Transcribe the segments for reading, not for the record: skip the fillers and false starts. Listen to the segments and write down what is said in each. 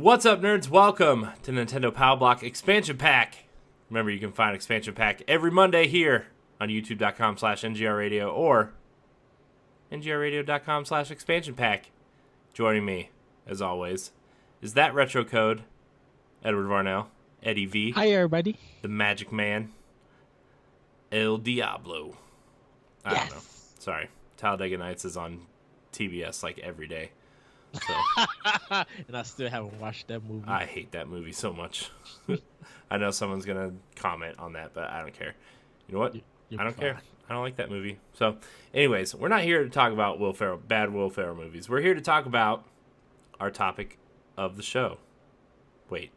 What's up, nerds? Welcome to Nintendo Power Block Expansion Pack. Remember, you can find Expansion Pack every Monday here on youtube.com/NGRradio or NGRradio.com/expansion pack. Joining me, as always, is that retro code, Edward Varnell, Eddie V. Hi, everybody. The Magic Man, El Diablo. I don't know. Sorry. Talladega Nights is on TBS like every day. So And I still haven't watched that movie. I hate that movie so much. I know someone's going to comment on that, but I don't care. You know what? You're I don't fine. care. I don't like that movie. So, anyways, we're not here to talk about bad Will Ferrell movies. We're here to talk about our topic of the show. Wait.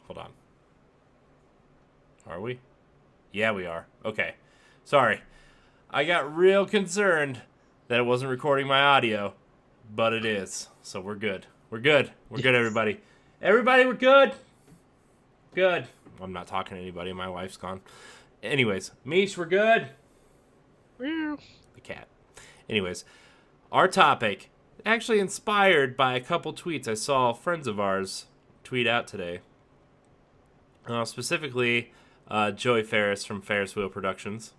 Hold on. Are we? Yeah, we are. Okay. Sorry. I got real concerned that it wasn't recording my audio, but it is. So we're good. We're good. We're good, everybody. Everybody, we're good. Good. I'm not talking to anybody. My wife's gone. Anyways, Mish, we're good. Meow. The cat. Anyways, our topic, actually inspired by a couple tweets I saw friends of ours tweet out today. Specifically, Joey Ferris from Ferris Wheel Productions.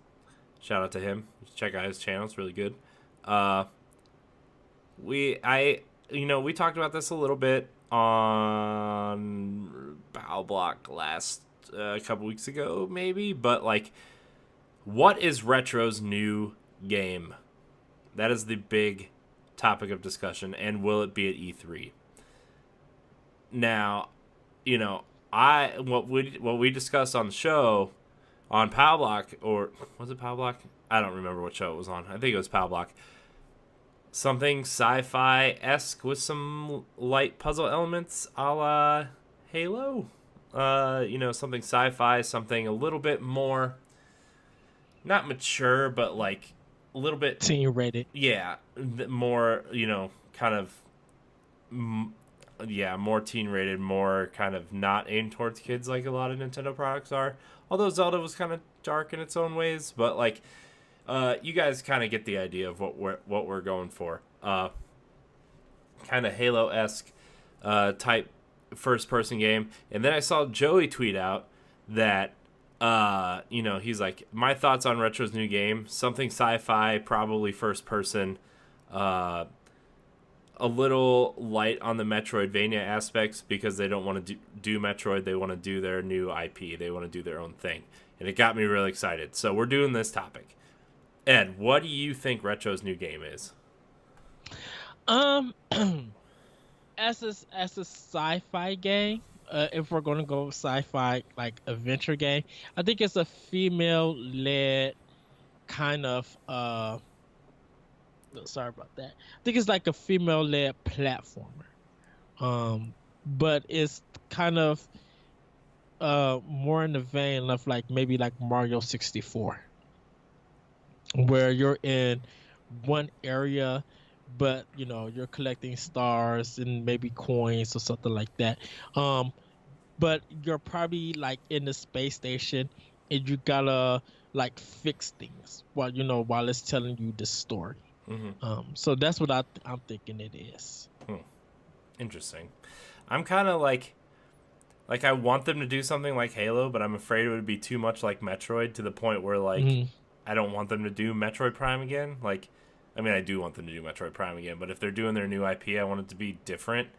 Shout out to him. Check out his channel. It's really good. We talked about this a little bit on Bow Block last a couple weeks ago, maybe. But, like, what is Retro's new game? That is the big topic of discussion. And will it be at E3? Now, what we discussed on the show on Pow Block, or was it Pow Block? I don't remember what show it was on. I think it was Pow Block. Something sci-fi-esque with some light puzzle elements a la Halo. Something sci-fi, something a little bit more, not mature, but like a little bit Teen rated. Yeah, more, kind of, more teen rated, more kind of not aimed towards kids like a lot of Nintendo products are. Although Zelda was kind of dark in its own ways, but like, you guys kind of get the idea of what we're going for. Kind of Halo-esque type first-person game. And then I saw Joey tweet out that, he's like, my thoughts on Retro's new game, something sci-fi, probably first-person, a little light on the Metroidvania aspects because they don't want to do Metroid. They want to do their new IP. They want to do their own thing. And it got me really excited. So we're doing this topic. Ed, what do you think Retro's new game is? As a sci-fi game, if we're gonna go sci-fi like adventure game, I think it's a female-led kind of. Sorry about that. I think it's like a female-led platformer, but it's kind of more in the vein of like maybe like Mario 64. Where you're in one area, but you're collecting stars and maybe coins or something like that. But you're probably like in the space station and you gotta like fix things while it's telling you the story. Mm-hmm. So that's what I'm thinking it is. Interesting. I'm kind of like I want them to do something like Halo, but I'm afraid it would be too much like Metroid to the point where like. I don't want them to do Metroid Prime again. Like, I mean, I do want them to do Metroid Prime again, but if they're doing their new IP, I want it to be different.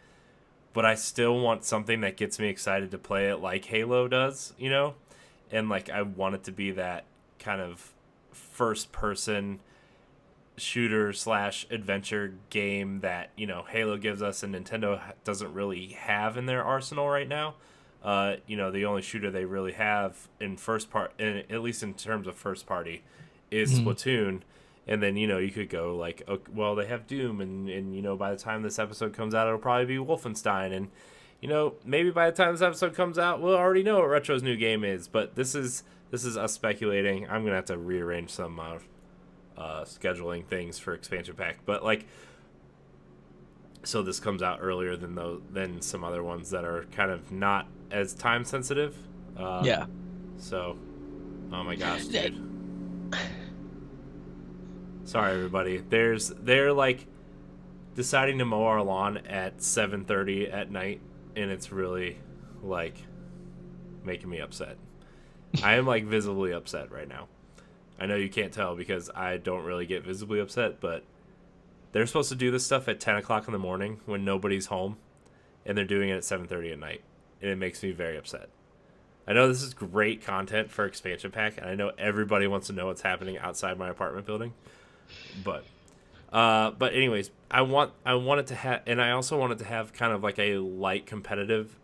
But I still want something that gets me excited to play it like Halo does, And, like, I want it to be that kind of first-person shooter/adventure game that, Halo gives us and Nintendo doesn't really have in their arsenal right now. The only shooter they really have in at least in terms of first party, is Splatoon. And then, you could go like, okay, well, they have Doom, and by the time this episode comes out, it'll probably be Wolfenstein. And, maybe by the time this episode comes out, we'll already know what Retro's new game is. But this is us speculating. I'm going to have to rearrange some scheduling things for Expansion Pack. But, like, so this comes out earlier than some other ones that are kind of not as time sensitive. Yeah. So, oh my gosh, dude. Sorry, everybody. They're like deciding to mow our lawn at 7:30 at night, and it's really like making me upset. I am like visibly upset right now. I know you can't tell because I don't really get visibly upset, but they're supposed to do this stuff at 10 o'clock in the morning when nobody's home, and they're doing it at 7:30 at night, and it makes me very upset. I know this is great content for expansion pack, and I know everybody wants to know what's happening outside my apartment building, but anyways, I wanted to have, and I also wanted to have kind of like a light competitive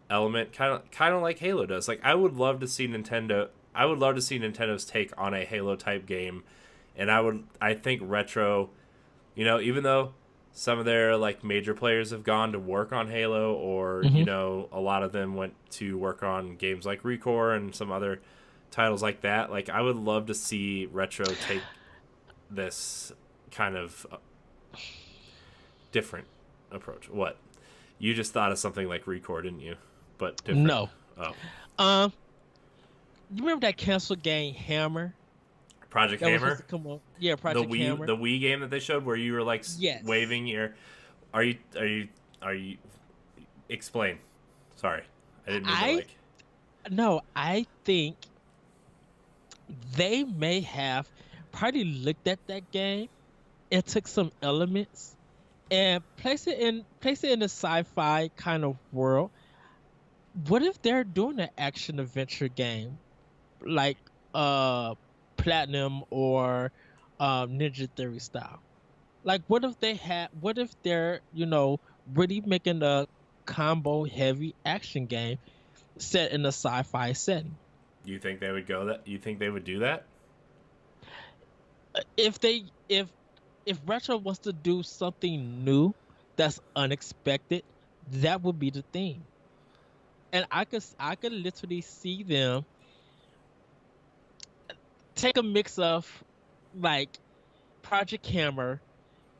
element, kind of like Halo does. Like I would love to see Nintendo's take on a Halo type game, and I think Retro, even though some of their like major players have gone to work on Halo, or a lot of them went to work on games like Recore and some other titles like that. Like I would love to see Retro take this kind of different approach. What? You just thought of something like Recore, didn't you? But different. No. Oh. You remember that canceled game Hammer? Project That was Hammer? supposed to come up. Yeah, Project Hammer. The Wii game that they showed where you were like Yes. waving your. Are you? Explain. Sorry, I didn't mean to like. No, I think they may have probably looked at that game and took some elements and place it in a sci-fi kind of world. What if they're doing an action adventure game like Platinum or Ninja Theory style? Like what if they're really making a combo heavy action game set in a sci-fi setting? You think they would go that? You think they would do that? If Retro wants to do something new that's unexpected, that would be the thing. And I could literally see them take a mix of like Project Hammer,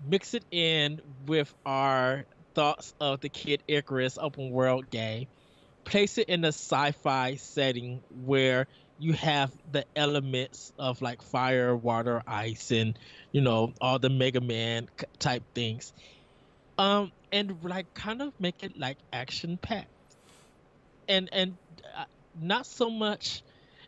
mix it in with our thoughts of the Kid Icarus open world game, place it in a sci-fi setting where you have the elements of like fire, water, ice, and all the Mega Man type things, and like kind of make it like action packed, and not so much.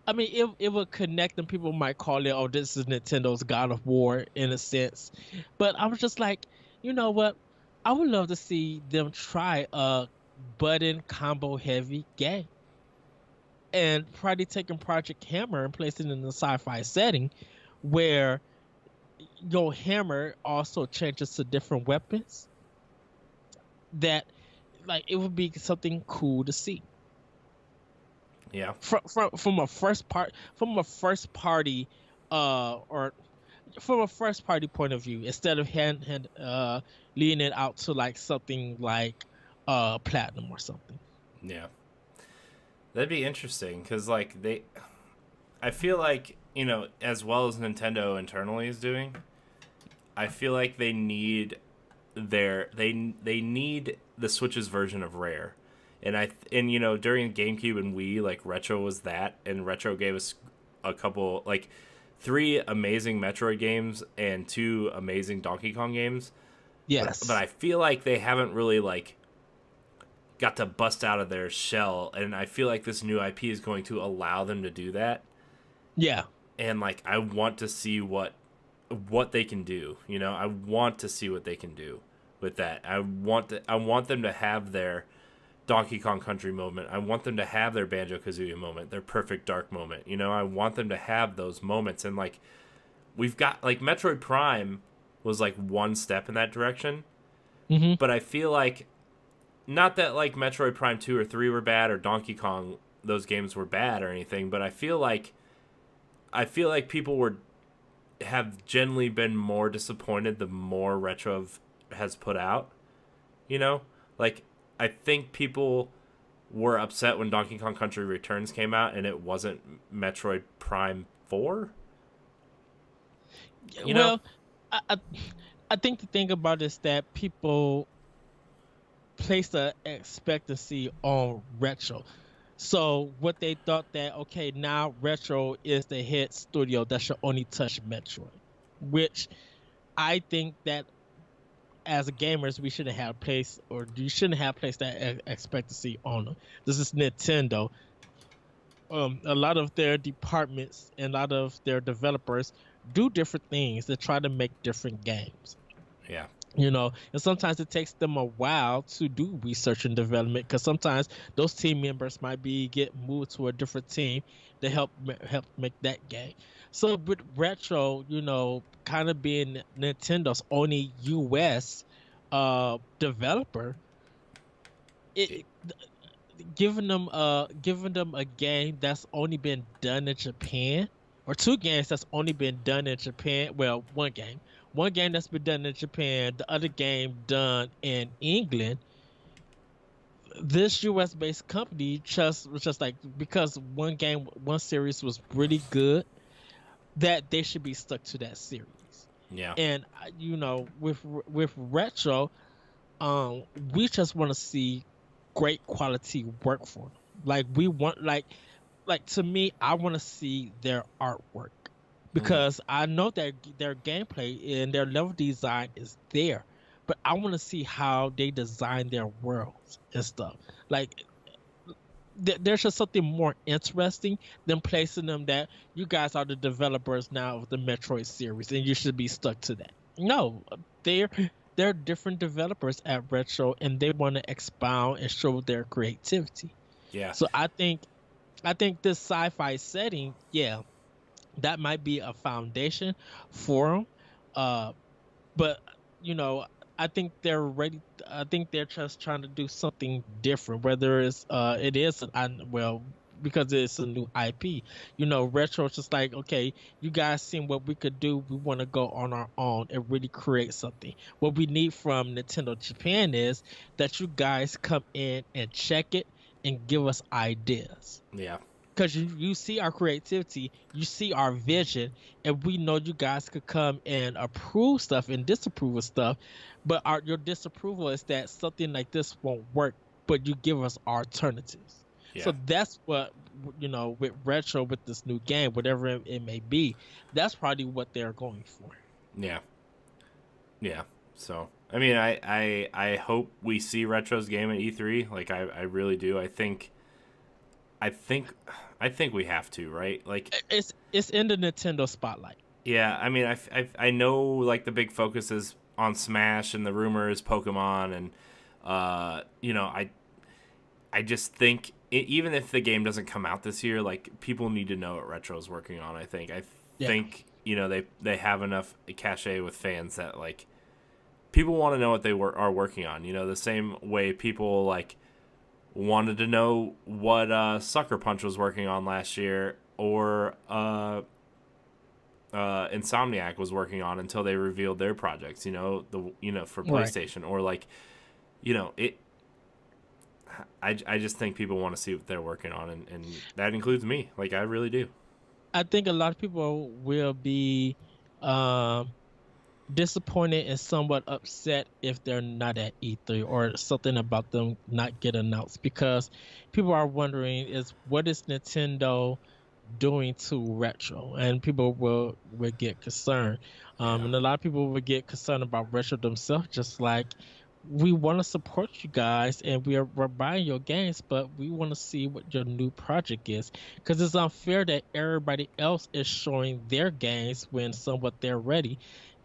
I mean, it would connect, and people might call it, oh, this is Nintendo's God of War in a sense. But I was just like, you know what? I would love to see them try a button combo heavy game, and probably taking Project Hammer and placing it in a sci-fi setting where your hammer also changes to different weapons. That, like, it would be something cool to see. Yeah. From a first party or from a first party point of view, instead of leading it out to like something like Platinum or something. Yeah. That'd be interesting because like I feel like, as well as Nintendo internally is doing, I feel like they need they need the Switch's version of Rare. And during GameCube and Wii, like Retro was that, and Retro gave us a couple, like 3 amazing Metroid games and 2 amazing Donkey Kong games. Yes. But I feel like they haven't really like got to bust out of their shell, and I feel like this new IP is going to allow them to do that. Yeah. And like I want to see what they can do. I want to see what they can do with that. I want them to have their Donkey Kong Country moment. I want them to have their Banjo-Kazooie moment, their Perfect Dark moment. I want them to have those moments. And like we've got like Metroid Prime was like one step in that direction. Mm-hmm. But I feel like, not that like Metroid Prime 2 or 3 were bad, or Donkey Kong, those games were bad or anything, but I feel like people have generally been more disappointed the more Retro has put out. Like I think people were upset when Donkey Kong Country Returns came out and it wasn't Metroid Prime 4. Well, I think the thing about it is that people place the expectancy on Retro. So what they thought that, okay, now Retro is the head studio that should only touch Metroid, which I think that as gamers, we shouldn't have placed, or you shouldn't have placed that expectancy on them. This is Nintendo. A lot of their departments and a lot of their developers do different things to try to make different games. Yeah. And sometimes it takes them a while to do research and development because sometimes those team members might be get moved to a different team to help make that game. So with Retro, kind of being Nintendo's only US developer, it giving them a game that's only been done in Japan, or two games that's only been done in Japan. Well, one game that's been done in Japan, the other game done in England. This US based company was just like, because one series was really good, that they should be stuck to that series. Yeah. And with Retro, we just want to see great quality work for them. Like we want, like to me, I want to see their artwork because I know that their gameplay and their level design is there, but I want to see how they design their worlds and stuff. Like there's just something more interesting than placing them that you guys are the developers now of the Metroid series and you should be stuck to that. No, they're different developers at Retro and they want to expound and show their creativity. Yeah. So I think this sci-fi setting, yeah, that might be a foundation for them. But I think they're ready. I think they're just trying to do something different. Whether it is because it's a new IP. Retro is just like, okay, you guys seen what we could do. We want to go on our own and really create something. What we need from Nintendo Japan is that you guys come in and check it and give us ideas. Yeah. Because you see our creativity, you see our vision, and we know you guys could come and approve stuff and disapprove of stuff, but your disapproval is that something like this won't work, but you give us alternatives. Yeah. So that's what, with Retro, with this new game, whatever it may be, that's probably what they're going for. Yeah. Yeah. So, I mean, I hope we see Retro's game at E3. Like, I really do. I think we have to, right? Like it's in the Nintendo spotlight. Yeah, I mean, I know like the big focus is on Smash and the rumor is Pokemon, and I just think even if the game doesn't come out this year, like people need to know what Retro's working on. I think they have enough cachet with fans that like people want to know what they are working on. The same way people like wanted to know what Sucker Punch was working on last year, or Insomniac was working on until they revealed their projects. For PlayStation, right. Or like, it. I just think people want to see what they're working on, and that includes me. Like, I really do. I think a lot of people will be disappointed and somewhat upset if they're not at E3 or something about them not get announced, because people are wondering what is Nintendo doing to Retro, and people will get concerned. And a lot of people will get concerned about Retro themselves, just like, we want to support you guys and we're buying your games, but we want to see what your new project is, because it's unfair that everybody else is showing their games when somewhat they're ready.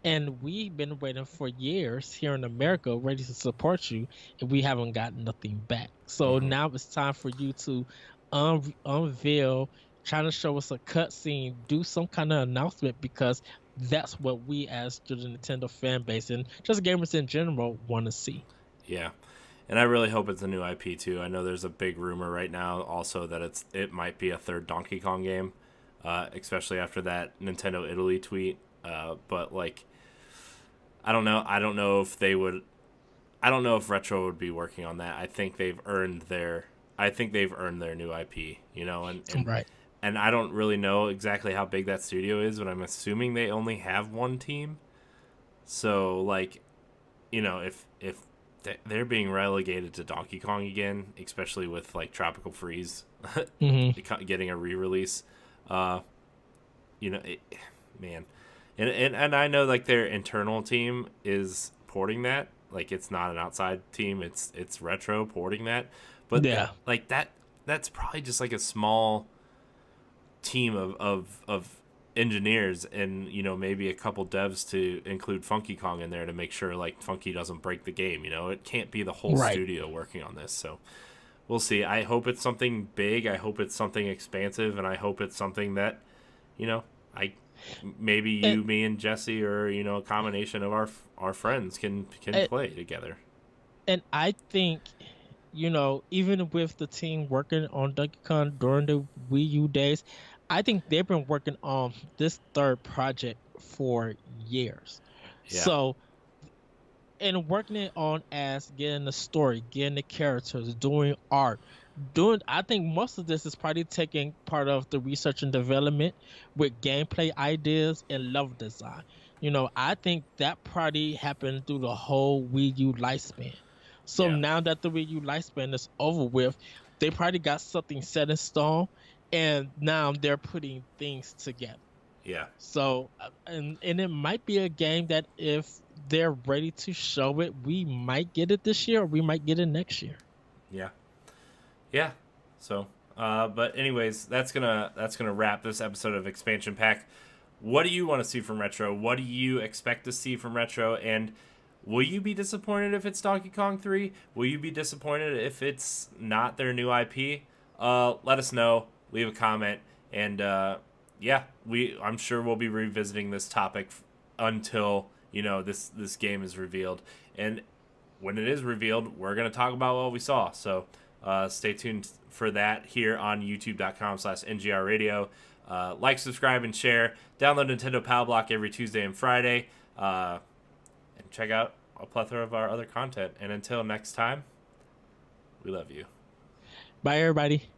And we've been waiting for years here in America, ready to support you, and we haven't gotten nothing back. So now it's time for you to unveil, trying to show us a cutscene, do some kind of announcement, because that's what we as the Nintendo fan base and just gamers in general want to see. Yeah. And I really hope it's a new IP too. I know there's a big rumor right now also that it might be a third Donkey Kong game, especially after that Nintendo Italy tweet. But like, I don't know. I don't know if Retro would be working on that. I think they've earned their new IP, and right. And I don't really know exactly how big that studio is, but I'm assuming they only have one team. So like, if they're being relegated to Donkey Kong again, especially with like Tropical Freeze getting a re-release, man. And I know like their internal team is porting that. Like, it's not an outside team, it's Retro porting that. But Yeah. that's probably just like a small team of engineers, and maybe a couple devs to include Funky Kong in there to make sure like Funky doesn't break the game. It can't be the whole Right. studio working on this. So we'll see. I hope it's something big. I hope it's something expansive, and I hope it's something that I maybe you, me, and Jesse, or a combination of our friends can play together. And I think, even with the team working on Donkey Kong during the Wii U days, I think they've been working on this third project for years. Yeah. So, and working it on as getting the story, getting the characters, doing art, I think most of this is probably taking part of the research and development with gameplay ideas and level design. I think that probably happened through the whole Wii U lifespan. So Yeah. now that the Wii U lifespan is over with, they probably got something set in stone, and now they're putting things together. Yeah. So, and it might be a game that if they're ready to show it, we might get it this year, or we might get it next year. Yeah. Yeah. So, but anyways, that's gonna wrap this episode of Expansion Pack. What do you want to see from Retro? What do you expect to see from Retro? And will you be disappointed if it's Donkey Kong 3? Will you be disappointed if it's not their new IP? Let us know. Leave a comment. And yeah, I'm sure we'll be revisiting this topic until this game is revealed. And when it is revealed, we're gonna talk about what we saw. So stay tuned for that here on youtube.com/NGR Radio. Like, subscribe, and share. Download Nintendo Power Block every Tuesday and Friday. And check out a plethora of our other content. And until next time, we love you. Bye, everybody.